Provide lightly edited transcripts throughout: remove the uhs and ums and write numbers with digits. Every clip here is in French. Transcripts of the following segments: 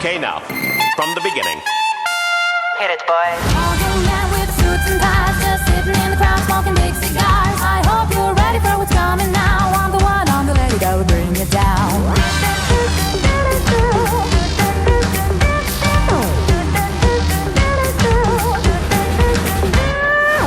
Okay, now, from the beginning. Hit it, boy. All young men with suits and ties, just sitting in the crowd smoking big cigars. I hope you're ready for what's coming now. I'm the one on the lady that will bring you down.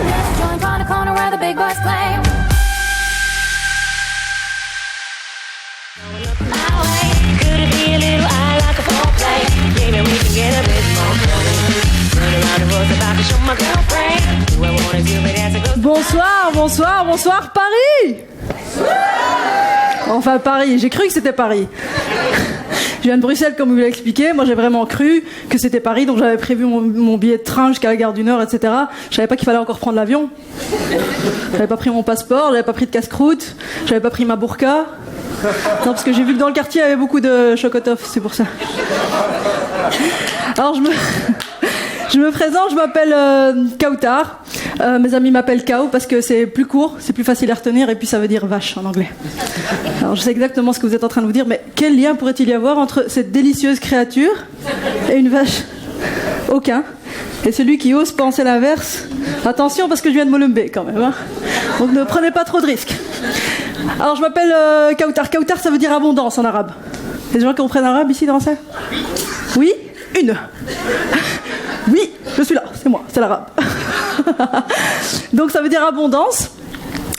There's a joint on the corner where the big boys play. My way, could it be a little eye like a foreplay? Maybe we can get a bit more close. Bonsoir, bonsoir, bonsoir Paris. Enfin Paris, j'ai cru que c'était Paris. Je viens de Bruxelles comme vous l'avez expliqué, moi j'ai vraiment cru que c'était Paris, donc j'avais prévu mon billet de train jusqu'à la gare du Nord, etc. Je savais pas qu'il fallait encore prendre l'avion. J'avais pas pris mon passeport, j'avais pas pris de casse-croûte, j'avais pas pris ma burqa. Non, parce que j'ai vu que dans le quartier il y avait beaucoup de chocotoff, c'est pour ça. Alors je me présente, je m'appelle Kautar. Mes amis m'appellent Cow parce que c'est plus court, c'est plus facile à retenir et puis ça veut dire vache en anglais. Alors je sais exactement ce que vous êtes en train de vous dire, mais quel lien pourrait-il y avoir entre cette délicieuse créature et une vache? Aucun. Et celui qui ose penser l'inverse, attention parce que je viens de Molenbeek quand même, hein. Donc ne prenez pas trop de risques. Alors je m'appelle Kautar. Kautar ça veut dire abondance en arabe. Il y a des gens qui comprennent l'arabe ici dans ça? Oui? Une. Oui, je suis là, c'est moi, c'est l'arabe. Donc ça veut dire abondance.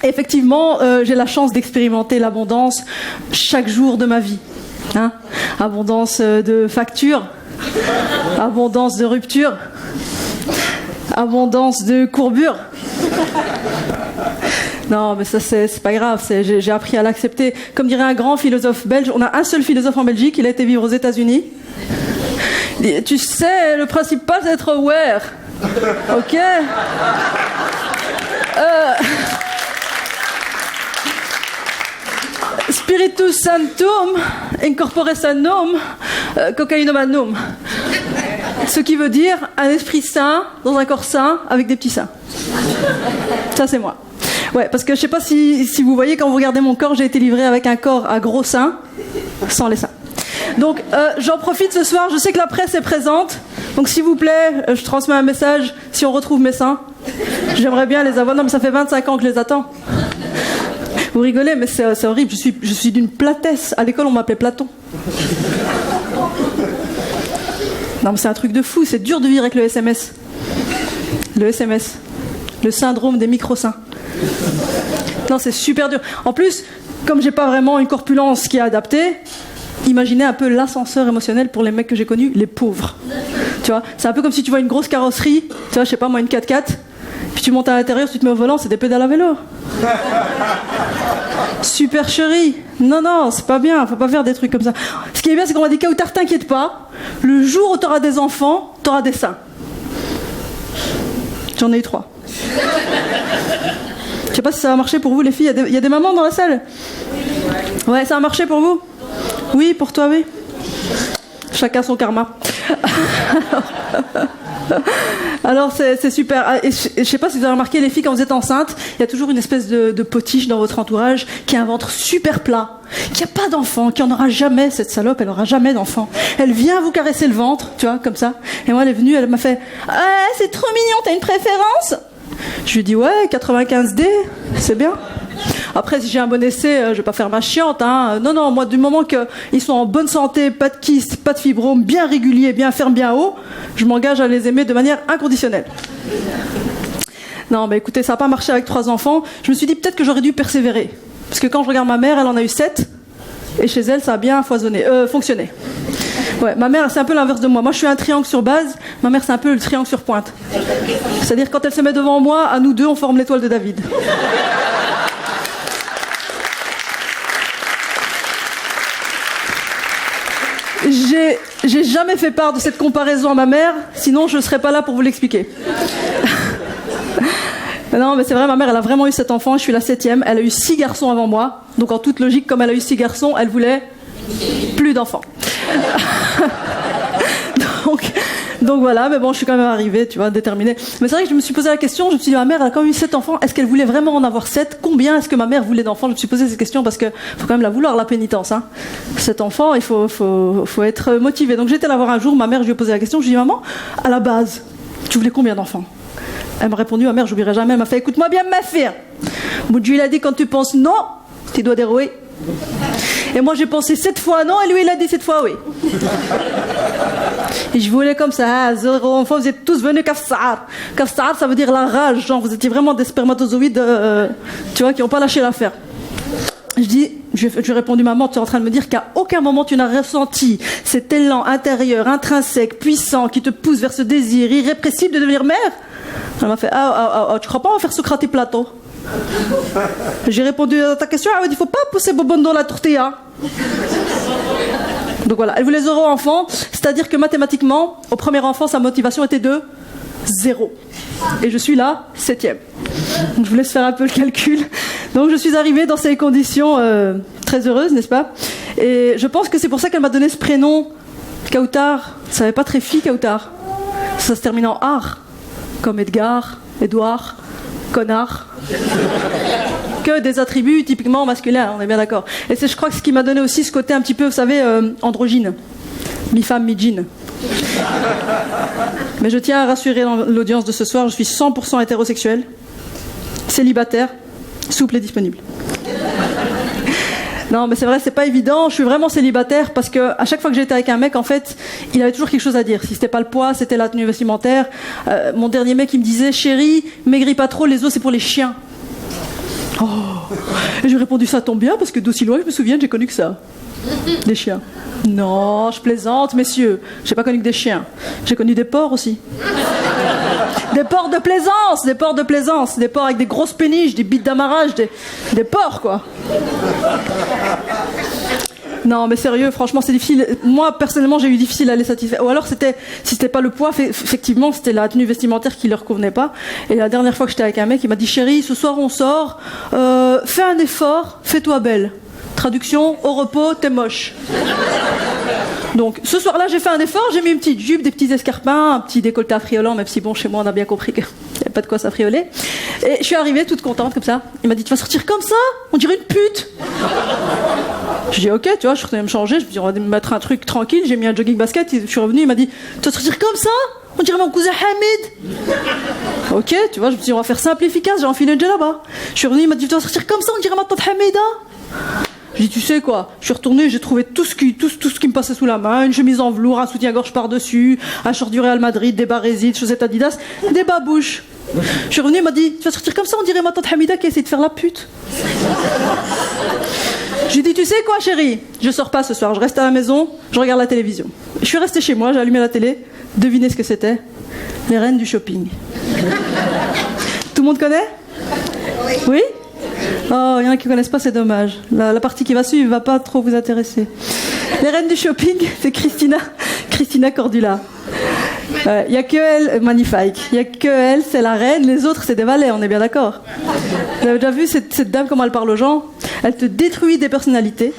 Effectivement, j'ai la chance d'expérimenter l'abondance chaque jour de ma vie. Hein? Abondance de factures, abondance de rupture, abondance de courbure. Non, mais ça c'est pas grave, j'ai appris à l'accepter. Comme dirait un grand philosophe belge, on a un seul philosophe en Belgique, il a été vivre aux États-Unis. Tu sais, le principal c'est d'être aware. Ok? Spiritus Sanctum, Incorpore Sanum, Cocainomanum. Ce qui veut dire un esprit sain dans un corps sain avec des petits seins. Ça c'est moi. Ouais, parce que je sais pas si vous voyez, quand vous regardez mon corps, j'ai été livré avec un corps à gros seins, sans les seins. Donc j'en profite ce soir, je sais que la presse est présente, donc s'il vous plaît, je transmets un message, si on retrouve mes seins, j'aimerais bien les avoir. Non mais ça fait 25 ans que je les attends. Vous rigolez, mais c'est horrible, je suis d'une platesse. À l'école on m'appelait Platon. Non mais c'est un truc de fou, c'est dur de vivre avec le SMS. Le SMS, le syndrome des micro-seins. Non c'est super dur. En plus, comme j'ai pas vraiment une corpulence qui est adaptée, imaginez un peu l'ascenseur émotionnel pour les mecs que j'ai connus, les pauvres. Tu vois, c'est un peu comme si tu vois une grosse carrosserie, tu vois, je sais pas moi, une 4x4, puis tu montes à l'intérieur, tu te mets au volant, c'est des pédales à vélo. Supercherie. Non, c'est pas bien, faut pas faire des trucs comme ça. Ce qui est bien, c'est qu'on m'a dit, Kautar, t'inquiète pas, le jour où t'auras des enfants, t'auras des seins. J'en ai eu 3. Je sais pas si ça va marcher pour vous les filles, il y a des mamans dans la salle? Ouais, ça a marché pour vous? Oui, pour toi, oui. Chacun son karma. Alors c'est super. Et je sais pas si vous avez remarqué, les filles, quand vous êtes enceinte, il y a toujours une espèce de potiche dans votre entourage qui a un ventre super plat, qui a pas d'enfant, qui en aura jamais, cette salope, elle aura jamais d'enfant. Elle vient vous caresser le ventre, tu vois, comme ça. Et moi, elle est venue, elle m'a fait « c'est trop mignon, t'as une préférence ?» Je lui dis « Ouais, 95D, c'est bien. » Après, si j'ai un bon essai, je vais pas faire ma chiante, hein. Non, moi, du moment qu'ils sont en bonne santé, pas de kyste, pas de fibrome, bien réguliers, bien fermes, bien haut, je m'engage à les aimer de manière inconditionnelle. Non, mais écoutez, ça n'a pas marché avec 3 enfants. Je me suis dit peut-être que j'aurais dû persévérer. Parce que quand je regarde ma mère, elle en a eu 7. Et chez elle, ça a bien fonctionné. Ouais, ma mère, c'est un peu l'inverse de moi. Moi, je suis un triangle sur base. Ma mère, c'est un peu le triangle sur pointe. C'est-à-dire, quand elle se met devant moi, à nous deux, on forme l'étoile de David. J'ai jamais fait part de cette comparaison à ma mère, sinon je ne serais pas là pour vous l'expliquer. Non, mais c'est vrai, ma mère, elle a vraiment eu 7 enfants, je suis la 7e, elle a eu 6 garçons avant moi, donc en toute logique, comme elle a eu 6 garçons, elle voulait plus d'enfants. Donc voilà, mais bon, je suis quand même arrivée, tu vois, déterminée. Mais c'est vrai que je me suis posé la question, je me suis dit, ma mère, elle a quand même eu 7 enfants, est-ce qu'elle voulait vraiment en avoir 7? Combien est-ce que ma mère voulait d'enfants? Je me suis posé cette question parce que faut quand même la vouloir, la pénitence, hein. 7 enfants, il faut être motivé. Donc j'étais là voir un jour, ma mère, je lui ai posé la question, je lui ai dit, maman, à la base, tu voulais combien d'enfants? Elle m'a répondu, ma mère, j'oublierai jamais, elle m'a fait, écoute-moi bien, ma fille. Dieu, il a dit, quand tu penses non, tu dois dire oui. Et moi, j'ai pensé 7 fois non, et lui, il a dit 7 fois oui. Et je voulais comme ça, 0 enfants, vous êtes tous venus kafsar. Kafsar, ça veut dire la rage, genre, vous étiez vraiment des spermatozoïdes, tu vois, qui n'ont pas lâché l'affaire. J'ai répondu, maman, tu es en train de me dire qu'à aucun moment tu n'as ressenti cet élan intérieur, intrinsèque, puissant, qui te pousse vers ce désir irrépressible de devenir mère? Elle m'a fait, tu crois pas on va faire Socrate et Platon? J'ai répondu à ta question, il ne faut pas pousser Bobonne dans la tortilla. Donc voilà, elle voulait 0 enfants, c'est-à-dire que mathématiquement, au premier enfant, sa motivation était de 0. Et je suis là, 7e. Donc je vous laisse faire un peu le calcul. Donc je suis arrivée dans ces conditions très heureuses, n'est-ce pas? Et je pense que c'est pour ça qu'elle m'a donné ce prénom, Kautar. Ça n'avait pas très fille, Kautar. Ça se termine en art, comme Edgar, Édouard, connard. Que des attributs typiquement masculins, on est bien d'accord. Et c'est, je crois, que ce qui m'a donné aussi ce côté un petit peu, vous savez, androgyne. Mi-femme, mi-jean. Mais je tiens à rassurer l'audience de ce soir, je suis 100% hétérosexuel, célibataire, souple et disponible. Non, mais c'est vrai, c'est pas évident. Je suis vraiment célibataire parce que à chaque fois que j'étais avec un mec, en fait, il avait toujours quelque chose à dire. Si c'était pas le poids, c'était la tenue vestimentaire. Mon dernier mec, il me disait, chérie, maigris pas trop, les os c'est pour les chiens. Oh. Et j'ai répondu, ça tombe bien parce que d'aussi loin que je me souviens, j'ai connu que ça. Des chiens. Non, je plaisante, messieurs. J'ai pas connu que des chiens. J'ai connu des porcs aussi. Des porcs de plaisance, des porcs avec des grosses péniches, des bites d'amarrage, des porcs, quoi. Non, mais sérieux, franchement, c'est difficile. Moi, personnellement, j'ai eu difficile à les satisfaire. Ou alors, si c'était pas le poids, effectivement, c'était la tenue vestimentaire qui leur convenait pas. Et la dernière fois que j'étais avec un mec, il m'a dit, chérie, ce soir on sort, fais un effort, fais-toi belle. Traduction, au repos, t'es moche. Donc, ce soir-là, j'ai fait un effort, j'ai mis une petite jupe, des petits escarpins, un petit décolleté affriolant, même si, bon, chez moi, on a bien compris qu'il n'y avait pas de quoi s'affrioler. Et je suis arrivée toute contente, comme ça. Il m'a dit, tu vas sortir comme ça? On dirait une pute. Je dis, ok, tu vois, je suis retournée me changer, je me dis, on va mettre un truc tranquille, j'ai mis un jogging basket, je suis revenue, il m'a dit, tu vas sortir comme ça? On dirait mon cousin Hamid. Ok, tu vois, je me suis dit, on va faire simple et efficace, j'ai enfilé une djellaba. Je suis revenue, il m'a dit, tu vas sortir comme ça? On dirait ma tante Hamida. J'ai dit, tu sais quoi, je suis retournée, j'ai trouvé tout ce qui me passait sous la main, une chemise en velours, un soutien-gorge par-dessus, un short du Real Madrid, des barésites, chaussettes Adidas, des babouches. Je suis revenue, il m'a dit, tu vas sortir comme ça, on dirait ma tante Hamida qui a essayé de faire la pute. J'ai dit, tu sais quoi, chérie, je sors pas ce soir, je reste à la maison, je regarde la télévision. Je suis restée chez moi, j'ai allumé la télé, devinez ce que c'était? Les reines du shopping. Tout le monde connaît? Oui? Oh, il y en a qui ne connaissent pas, c'est dommage. La partie qui va suivre ne va pas trop vous intéresser. Les reines du shopping, c'est Christina Cordula. Il n'y a que elle, magnifique. Il n'y a que elle, c'est la reine. Les autres, c'est des valets, on est bien d'accord. Vous avez déjà vu cette dame, comment elle parle aux gens? Elle te détruit des personnalités.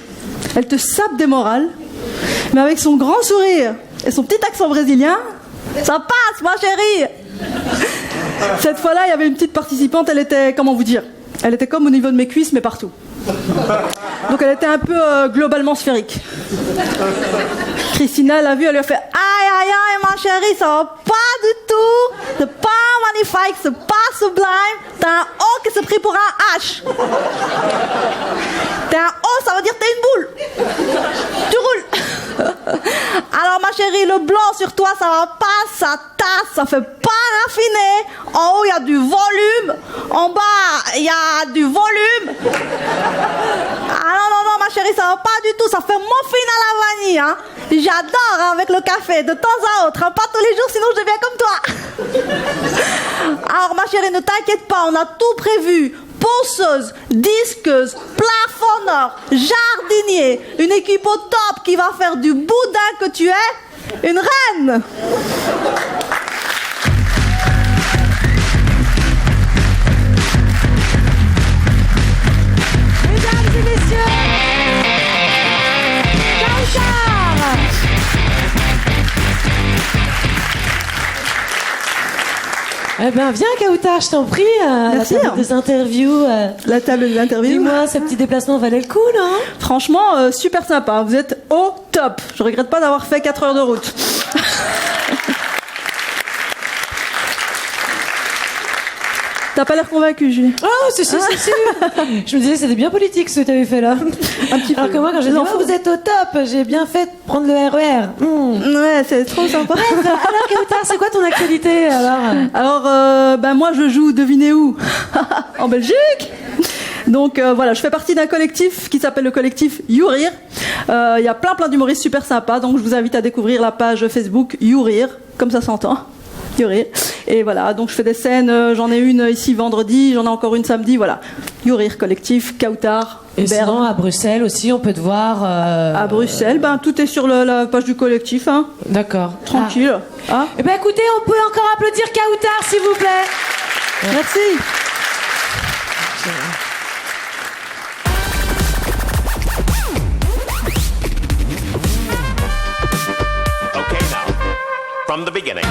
Elle te sape des morales. Mais avec son grand sourire et son petit accent brésilien, ça passe, ma chérie. Cette fois-là, il y avait une petite participante, elle était, comment vous dire? Elle était comme au niveau de mes cuisses, mais partout. Donc elle était un peu globalement sphérique. Christina l'a vue, elle lui a fait aïe aïe aïe ma chérie, ça va pas du tout, c'est pas magnifique, c'est pas sublime, t'as un O qui s'est pris pour un H. T'as un O, ça veut dire t'es une boule. Tu roules. Alors ma chérie, le blanc sur toi ça va pas, ça tasse, ça fait pas raffiné. En haut il y a du volume, en bas il y a du volume. Ah non, ma chérie, ça va pas du tout, ça fait muffin à la vanille, hein. J'adore, hein, avec le café, de temps à autre, hein, pas tous les jours, sinon je deviens comme toi. Alors ma chérie, ne t'inquiète pas, on a tout prévu. Ponceuse, disqueuse, plafonneur, jardinier, une équipe au top qui va faire du boudin que tu es, une reine. Mesdames et messieurs, Kautar. Eh ben, viens, Kautar, je t'en prie. Merci. La table des interviews. La table des interviews. Dis-moi, ce petit déplacement valait le coup, non? Franchement, super sympa. Vous êtes au top. Je regrette pas d'avoir fait 4 heures de route. T'as pas l'air convaincu, Julie. Oh, si. Je me disais, c'était bien politique ce que tu avais fait là. Un petit peu. Alors que moi, quand j'ai dit, Non, oh, vous êtes au top, j'ai bien fait de prendre le RER. Ouais, c'est trop sympa. Alors, Kautar, c'est quoi ton actualité alors? Alors, moi, je joue, devinez où? En Belgique. Donc voilà, je fais partie d'un collectif qui s'appelle le collectif YouRire. Il y a plein d'humoristes super sympas, donc je vous invite à découvrir la page Facebook YouRire, comme ça s'entend. YouRire. Et voilà, donc je fais des scènes, j'en ai une ici vendredi, j'en ai encore une samedi, voilà. YouRire collectif, Kautar, Et Berne. sinon, à Bruxelles aussi, on peut te voir. À Bruxelles, tout est sur la page du collectif, hein. D'accord. Tranquille. Ah. Eh ben écoutez, on peut encore applaudir Kautar, s'il vous plaît. Merci. Okay, now, from the beginning.